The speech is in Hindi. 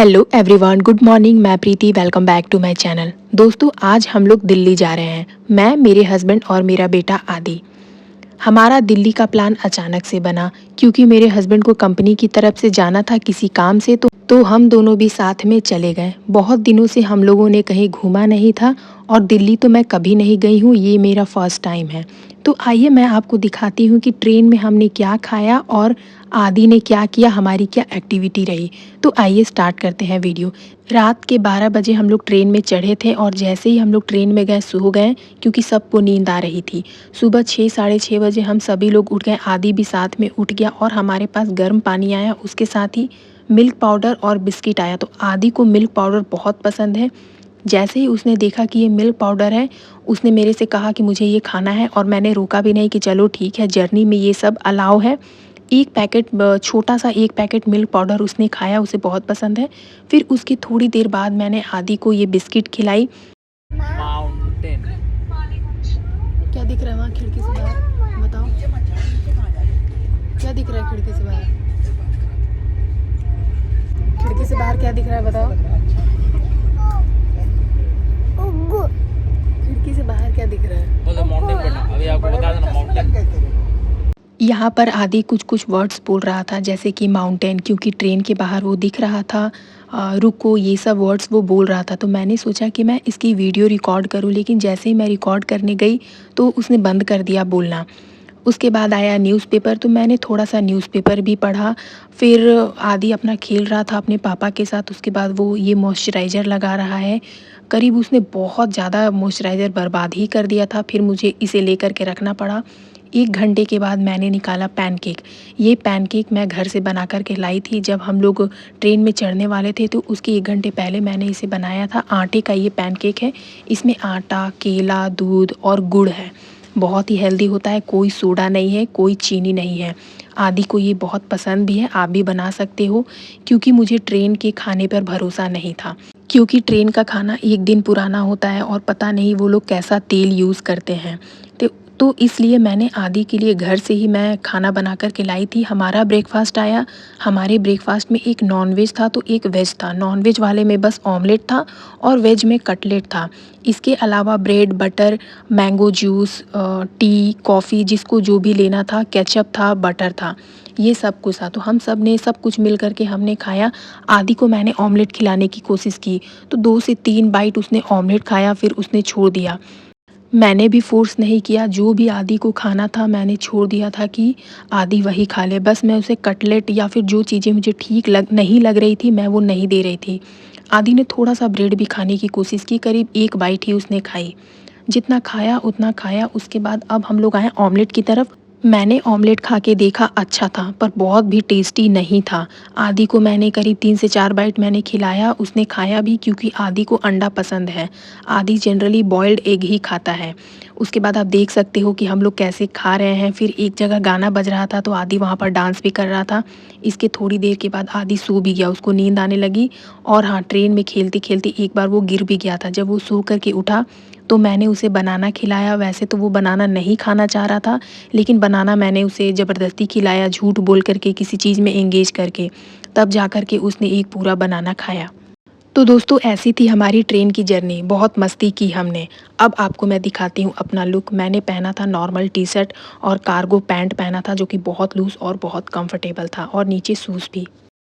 Hello everyone, good morning. मैं Preeti, welcome back to my channel. दोस्तों, आज हम लोग दिल्ली जा रहे हैं। मैं, मेरे हस्बैंड और मेरा बेटा आदि। हमारा दिल्ली का प्लान अचानक से बना क्योंकि मेरे हस्बैंड को कंपनी की तरफ से जाना था किसी काम से, तो हम दोनों भी साथ में चले गए। बहुत दिनों से हम लोगों ने कहीं घूमा नहीं था और दिल्ली तो मैं कभी नहीं गई हूँ, ये मेरा फर्स्ट टाइम है। तो आइए मैं आपको दिखाती हूँ कि ट्रेन में हमने क्या खाया और आदि ने क्या किया, हमारी क्या एक्टिविटी रही। तो आइए स्टार्ट करते हैं वीडियो। रात के 12 बजे हम लोग ट्रेन में चढ़े थे और जैसे ही हम लोग ट्रेन में गए सो गए क्योंकि सबको नींद आ रही थी। सुबह 6 साढ़े 6 बजे हम सभी लोग उठ गए, आदि भी साथ में उठ गया और हमारे पास गर्म पानी आया, उसके साथ ही मिल्क पाउडर और बिस्किट आया। तो आदि को मिल्क पाउडर बहुत पसंद है। जैसे ही उसने देखा कि ये मिल्क पाउडर है, उसने मेरे से कहा कि मुझे ये खाना है और मैंने रोका भी नहीं कि चलो ठीक है, जर्नी में ये सब अलाउ है। एक पैकेट, छोटा सा एक पैकेट मिल्क पाउडर उसने खाया, उसे बहुत पसंद है। फिर उसकी थोड़ी देर बाद मैंने आदि को ये बिस्किट खिलाई। माउंटेन क्या दिख रहा है वहाँ खिड़की से बाहर? बताओ क्या दिख रहा है खिड़की से बाहर? खिड़की से बाहर क्या दिख रहा है बताओ? खिड़की से बाहर क्या दिख रहा है? बोलो माउंटेन बेटा, अभी आपको बता देना माउंटेन। यहाँ पर आदि कुछ कुछ वर्ड्स बोल रहा था जैसे कि माउंटेन, क्योंकि ट्रेन के बाहर वो दिख रहा था। रुको, ये सब वर्ड्स वो बोल रहा था। तो मैंने सोचा कि मैं इसकी वीडियो रिकॉर्ड करूँ, लेकिन जैसे ही मैं रिकॉर्ड करने गई तो उसने बंद कर दिया बोलना। उसके बाद आया न्यूज़पेपर, तो मैंने थोड़ा सा न्यूज़पेपर भी पढ़ा। फिर आदि अपना खेल रहा था अपने पापा के साथ। उसके बाद वो ये मॉइस्चराइज़र लगा रहा है। करीब उसने बहुत ज़्यादा मॉइस्चराइज़र बर्बाद ही कर दिया था, फिर मुझे इसे लेकर के रखना पड़ा। 1 घंटे के बाद मैंने निकाला पैनकेक। ये पैनकेक मैं घर से बना कर के लाई थी। जब हम लोग ट्रेन में चढ़ने वाले थे तो उसके 1 घंटे पहले मैंने इसे बनाया था। आटे का ये पैनकेक है। इसमें आटा, केला, दूध और गुड़ है। बहुत ही हेल्दी होता है, कोई सोडा नहीं है, कोई चीनी नहीं है। आदि को ये बहुत पसंद भी है, आप भी बना सकते हो। क्योंकि मुझे ट्रेन के खाने पर भरोसा नहीं था, क्योंकि ट्रेन का खाना 1 दिन पुराना होता है और पता नहीं वो लोग कैसा तेल यूज़ करते हैं। तो इसलिए मैंने आदि के लिए घर से ही मैं खाना बना कर के लाई थी। हमारा ब्रेकफास्ट आया। हमारे ब्रेकफास्ट में एक नॉनवेज था तो एक वेज था। नॉनवेज वाले में बस ऑमलेट था और वेज में कटलेट था। इसके अलावा bread, butter, mango juice, T, coffee, जिसको जो भी लेना था, केचप था, बटर था, ये सब कुछ था। तो हम सब ने सब कुछ मिल कर के हमने खाया। आदि को मैंने ऑमलेट खिलाने की कोशिश की तो 2 से 3 बाइट उसने ऑमलेट खाया, फिर उसने छोड़ दिया। मैंने भी फ़ोर्स नहीं किया, जो भी आदि को खाना था मैंने छोड़ दिया था कि आदि वही खा ले। बस मैं उसे कटलेट या फिर जो चीज़ें मुझे ठीक नहीं लग रही थी मैं वो नहीं दे रही थी। आदि ने थोड़ा-सा ब्रेड भी खाने की कोशिश की, करीब 1 बाइट ही उसने खाई। जितना खाया उतना खाया। उसके बाद अब हम लोग आए ऑमलेट की तरफ। मैंने ऑमलेट खा के देखा, अच्छा था पर बहुत भी टेस्टी नहीं था। आदि को मैंने करीब 3 से 4 बाइट मैंने खिलाया, उसने खाया भी क्योंकि आदि को अंडा पसंद है। आदि जनरली बॉइल्ड एग ही खाता है। उसके बाद आप देख सकते हो कि हम लोग कैसे खा रहे हैं। फिर एक जगह गाना बज रहा था तो आदि वहाँ पर डांस भी कर रहा था। इसके थोड़ी देर के बाद आदि सो भी गया, उसको नींद आने लगी। और हाँ, ट्रेन में खेलते-खेलते एक बार वो गिर भी गया था। जब वो सो कर के उठा तो मैंने उसे बनाना खिलाया। वैसे तो वो बनाना नहीं खाना चाह रहा था, लेकिन बनाना मैंने उसे ज़बरदस्ती खिलाया, झूठ बोल कर के, किसी चीज़ में एंगेज करके। तब जा कर के उसने एक पूरा बनाना खाया। तो दोस्तों, ऐसी थी हमारी ट्रेन की जर्नी। बहुत मस्ती की हमने। अब आपको मैं दिखाती हूँ अपना लुक। मैंने पहना था नॉर्मल टी-शर्ट और कार्गो पैंट पहना था जो कि बहुत लूज़ और बहुत कंफर्टेबल था, और नीचे शूज़ भी।